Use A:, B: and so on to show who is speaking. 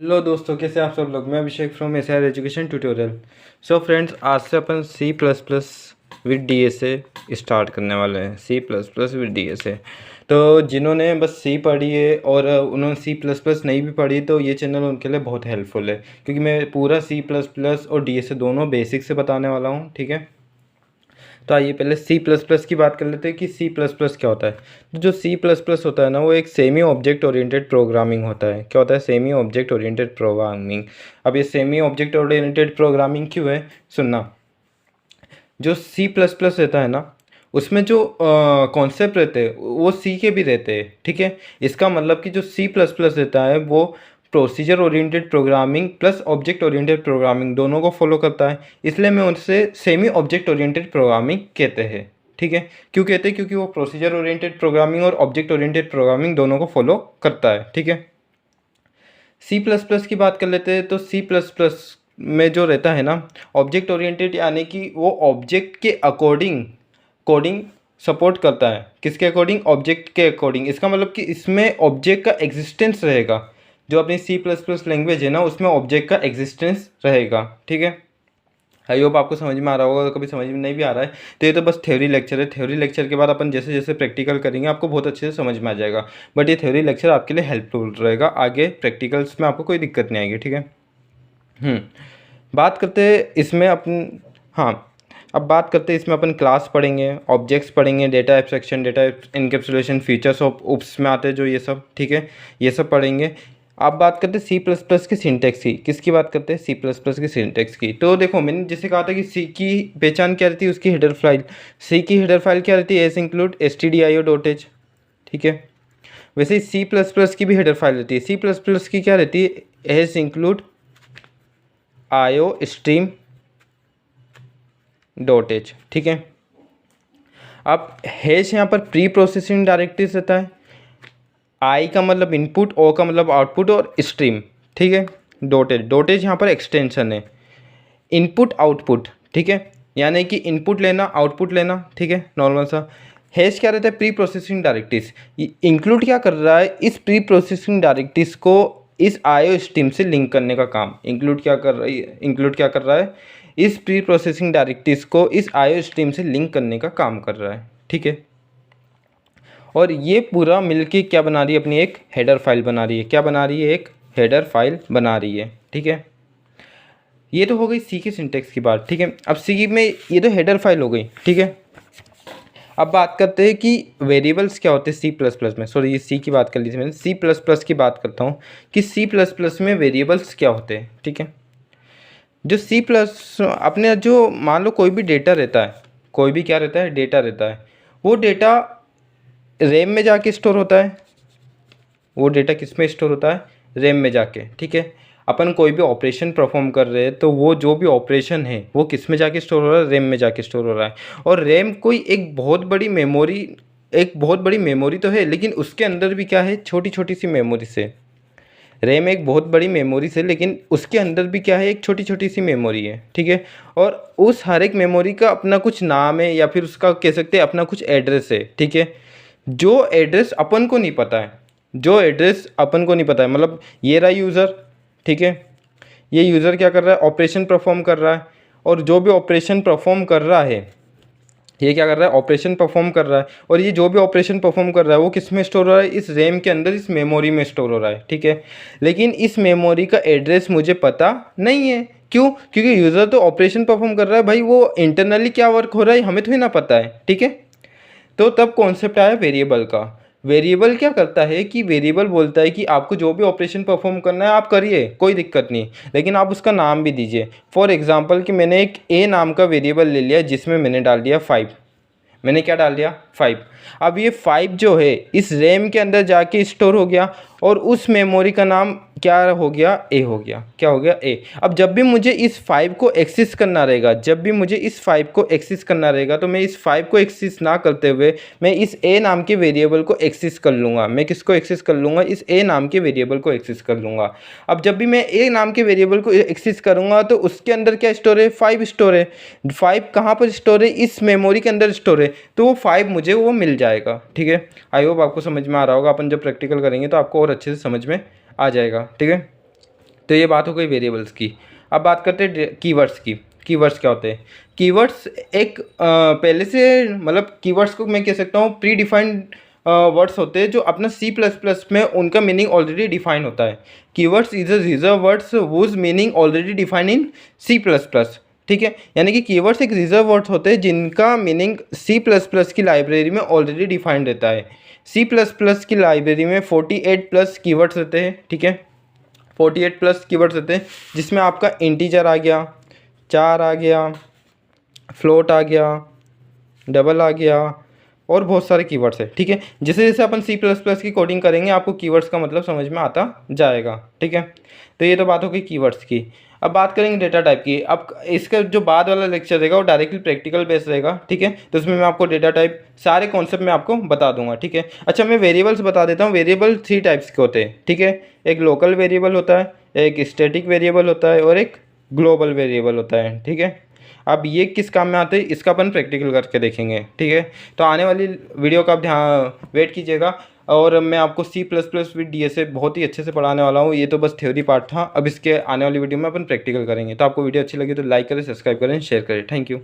A: Hello दोस्तों, कैसे आप सब लोग। मैं Abhishek from SR education tutorial. So friends, आज से अपन C plus plus with D S A start करने वाले हैं। C plus plus with D S A. तो जिन्होंने बस सी पढ़ी है और उन्होंने सी प्लस प्लस नहीं भी पढ़ी, तो ये चैनल उनके लिए बहुत हेल्पफुल है, क्योंकि मैं पूरा सी प्लस प्लस और डी एस ए दोनों बेसिक से बताने वाला हूँ। ठीक है, तो आइए पहले सी प्लस प्लस की बात कर लेते हैं कि सी प्लस प्लस क्या होता है। तो जो सी प्लस प्लस होता है ना, वो एक सेमी ऑब्जेक्ट ओरिएंटेड प्रोग्रामिंग होता है। क्या होता है? Semi object oriented programming. अब ये सेमी ऑब्जेक्ट ओरिएंटेड प्रोग्रामिंग क्यों है, सुनना। जो सी प्लस प्लस रहता है ना, उसमें जो कॉन्सेप्ट रहते हैं वो सी के भी रहते हैं। ठीक है, इसका मतलब कि जो सी प्लस प्लस रहता है वो procedure oriented programming plus object oriented programming दोनों को फॉलो करता है। इसलिए मैं उनसे सेमी ऑब्जेक्ट ओरिएंटेड प्रोग्रामिंग कहते हैं। ठीक है, क्यों कहते हैं? क्योंकि वो प्रोसीजर ओरिएंटेड प्रोग्रामिंग और ऑब्जेक्ट ओरिएंटेड प्रोग्रामिंग दोनों को फॉलो करता है। ठीक है, सी प्लस प्लस की बात कर लेते हैं। तो सी प्लस प्लस में जो रहता है ना, ऑब्जेक्ट ओरिएंटेड, यानी कि वो ऑब्जेक्ट के अकॉर्डिंग कोडिंग सपोर्ट करता है। किसके अकॉर्डिंग? ऑब्जेक्ट के अकॉर्डिंग। इसका मतलब कि इसमें ऑब्जेक्ट का एग्जिस्टेंस रहेगा। जो अपनी सी प्लस प्लस लैंग्वेज है ना, उसमें ऑब्जेक्ट का एग्जिस्टेंस रहेगा। ठीक है, आई होप आपको समझ में आ रहा होगा। कभी समझ में नहीं भी आ रहा है तो ये तो बस थ्योरी लेक्चर है। थ्योरी लेक्चर के बाद अपन जैसे जैसे प्रैक्टिकल करेंगे आपको बहुत अच्छे से समझ में आ जाएगा। बट ये थ्योरी लेक्चर आपके लिए हेल्पफुल रहेगा, आगे प्रैक्टिकल्स में आपको कोई दिक्कत नहीं आएगी। ठीक है, बात करते हैं इसमें अपन। हाँ, अब बात करते हैं इसमें अपन क्लास पढ़ेंगे, ऑब्जेक्ट्स पढ़ेंगे, data abstraction, data encapsulation, features of OOPS में आते हैं जो ये सब। ठीक है, ये सब पढ़ेंगे। अब बात करते हैं सी प्लस प्लस की सिंटेक्स की। किसकी बात करते हैं? सी प्लस प्लस की सिंटेक्स की। तो देखो, मैंने जैसे कहा था कि सी की पहचान क्या रहती है, उसकी हेडर फाइल। सी की हेडर फाइल क्या रहती है? S include stdio.h। ठीक है, वैसे ही सी प्लस प्लस की भी हेडर फाइल रहती है। सी प्लस प्लस की क्या रहती है? S include io stream .h। ठीक है, अब हैश यहाँ पर प्री प्रोसेसिंग डायरेक्टरीज रहता है। आई का मतलब इनपुट, ओ का मतलब आउटपुट और स्ट्रीम। ठीक है, डॉट एज यहाँ पर एक्सटेंशन है, इनपुट आउटपुट। ठीक है, यानी कि इनपुट लेना आउटपुट लेना। ठीक है, नॉर्मल सा। हैश क्या रहता है? Pre processing directories. इंक्लूड क्या कर रहा है? इस प्री प्रोसेसिंग डायरेक्टरीज को इस आईओ स्ट्रीम से लिंक करने का काम। इंक्लूड क्या कर रही है? इंक्लूड क्या कर रहा है? इस प्री प्रोसेसिंग डायरेक्टरीज को इस आईओ स्ट्रीम से लिंक करने का काम कर रहा है। ठीक है, और ये पूरा मिलके क्या बना रही है? अपनी एक हेडर फाइल बना रही है। क्या बना रही है? एक हेडर फाइल बना रही है। ठीक है, ये तो हो गई सी की सिंटेक्स की बात। ठीक है, अब सी में ये तो हेडर फाइल हो गई। ठीक है, अब बात करते हैं कि वेरिएबल्स क्या होते हैं सी प्लस प्लस में। सॉरी, ये सी की बात कर ली थी मैंने, सी प्लस प्लस की बात करता हूँ कि सी प्लस प्लस में वेरिएबल्स क्या होते हैं। ठीक है, जो सी प्लस अपने जो मान लो कोई भी डेटा रहता है, कोई भी क्या रहता है? डेटा रहता है। वो डेटा रैम में जाके स्टोर होता है। वो डेटा किस में स्टोर होता है? रैम में जाके। ठीक है, अपन कोई भी ऑपरेशन परफॉर्म कर रहे हैं तो वो जो भी ऑपरेशन है वो किस में जाके स्टोर हो रहा है? रैम में जाके स्टोर हो रहा है। और रैम कोई एक बहुत बड़ी मेमोरी, एक बहुत बड़ी मेमोरी तो है, लेकिन उसके अंदर भी क्या है? छोटी छोटी सी मेमोरी से। रैम एक बहुत बड़ी मेमोरी से, लेकिन उसके अंदर भी क्या है? एक छोटी छोटी सी मेमोरी है। ठीक है, और उस हर एक मेमोरी का अपना कुछ नाम है, या फिर उसका कह सकते हैं अपना कुछ एड्रेस है। ठीक है, जो एड्रेस अपन को नहीं पता है, जो एड्रेस अपन को नहीं पता है, मतलब ये रहा यूज़र। ठीक है, ये यूज़र क्या कर रहा है? ऑपरेशन परफॉर्म कर रहा है। और जो भी ऑपरेशन परफॉर्म कर रहा है, ये क्या कर रहा है? ऑपरेशन परफॉर्म कर रहा है। और ये जो भी ऑपरेशन परफॉर्म कर रहा है वो किस में स्टोर हो रहा है? इस रैम के अंदर, इस मेमोरी में स्टोर हो रहा है। ठीक है, लेकिन इस मेमोरी का एड्रेस मुझे पता नहीं है। क्यों? क्योंकि यूज़र तो ऑपरेशन परफॉर्म कर रहा है भाई, वो इंटरनली क्या वर्क हो रहा है हमें तो ही ना पता है। ठीक है, तो तब कॉन्सेप्ट आया वेरिएबल का। वेरिएबल क्या करता है कि वेरिएबल बोलता है कि आपको जो भी ऑपरेशन परफॉर्म करना है आप करिए, कोई दिक्कत नहीं, लेकिन आप उसका नाम भी दीजिए। फॉर एग्जांपल कि मैंने एक ए नाम का वेरिएबल ले लिया जिसमें मैंने डाल दिया 5। मैंने क्या डाल दिया? 5। अब ये 5 जो है इस रैम के अंदर जाके स्टोर हो गया, और उस मेमोरी का नाम क्या हो गया? ए हो गया। क्या हो गया? ए। अब जब भी मुझे इस 5 को एक्सेस करना रहेगा, जब भी मुझे इस 5 को एक्सेस करना रहेगा, तो मैं इस 5 को एक्सेस ना करते हुए मैं इस ए नाम के वेरिएबल को एक्सेस कर लूँगा। मैं किसको एक्सेस कर लूँगा? इस ए नाम के वेरिएबल को एक्सेस कर लूँगा। अब जब भी मैं ए नाम के वेरिएबल को एक्सेस करूँगा तो उसके अंदर क्या स्टोर है? 5 स्टोर है। 5 कहाँ पर स्टोर है? इस मेमोरी के अंदर स्टोर है, तो वो 5 मुझे वो मिल जाएगा। ठीक है, आई होप आपको समझ में आ रहा होगा। अपन जब प्रैक्टिकल करेंगे तो आपको और अच्छे से समझ में आ जाएगा। ठीक है, तो ये बात हो गई वेरिएबल्स की। अब बात करते हैं कीवर्ड्स की। कीवर्ड्स क्या होते हैं? कीवर्ड्स एक पहले से मतलब कीवर्ड्स को मैं कह सकता हूँ प्री डिफाइंड वर्ड्स होते हैं जो अपना C++ में उनका मीनिंग ऑलरेडी डिफाइन होता है। Keywords is a reserve words was meaning already define in C++। ठीक है, यानी कि कीवर्ड्स एक रिजर्व वर्ड्स होते हैं जिनका मीनिंग C++ की लाइब्रेरी में ऑलरेडी डिफाइंड रहता है। C++ की लाइब्रेरी में 48+ कीवर्ड्स रहते हैं। ठीक है, 48+ कीवर्ड्स रहते हैं जिसमें आपका इंटीजर आ गया, चार आ गया, फ्लोट आ गया, डबल आ गया और बहुत सारे कीवर्ड्स है। ठीक है, जैसे जैसे अपन C++ की कोडिंग करेंगे आपको कीवर्ड्स का मतलब समझ में आता जाएगा। ठीक है, तो ये तो बात हो गई कीवर्ड्स की। अब बात करेंगे डेटा टाइप की। अब इसका जो बाद वाला लेक्चर रहेगा वो डायरेक्टली प्रैक्टिकल बेस रहेगा। ठीक है, तो उसमें मैं आपको डेटा टाइप सारे कॉन्सेप्ट में आपको बता दूंगा। ठीक है, अच्छा मैं वेरिएबल्स बता देता हूँ। वेरिएबल 3 टाइप्स के होते हैं। ठीक है, एक लोकल वेरिएबल होता है, एक स्टैटिक वेरिएबल होता है और एक ग्लोबल वेरिएबल होता है। ठीक है, अब ये किस काम में आते हैं इसका अपन प्रैक्टिकल करके देखेंगे। ठीक है, तो आने वाली वीडियो का आप ध्यान वेट कीजिएगा और मैं आपको C++ विद DSA बहुत ही अच्छे से पढ़ाने वाला हूँ। ये तो बस थ्योरी पार्ट था, अब इसके आने वाली वीडियो में अपन प्रैक्टिकल करेंगे। तो आपको वीडियो अच्छी लगी तो लाइक करें, सब्सक्राइब करें, शेयर करें। Thank you.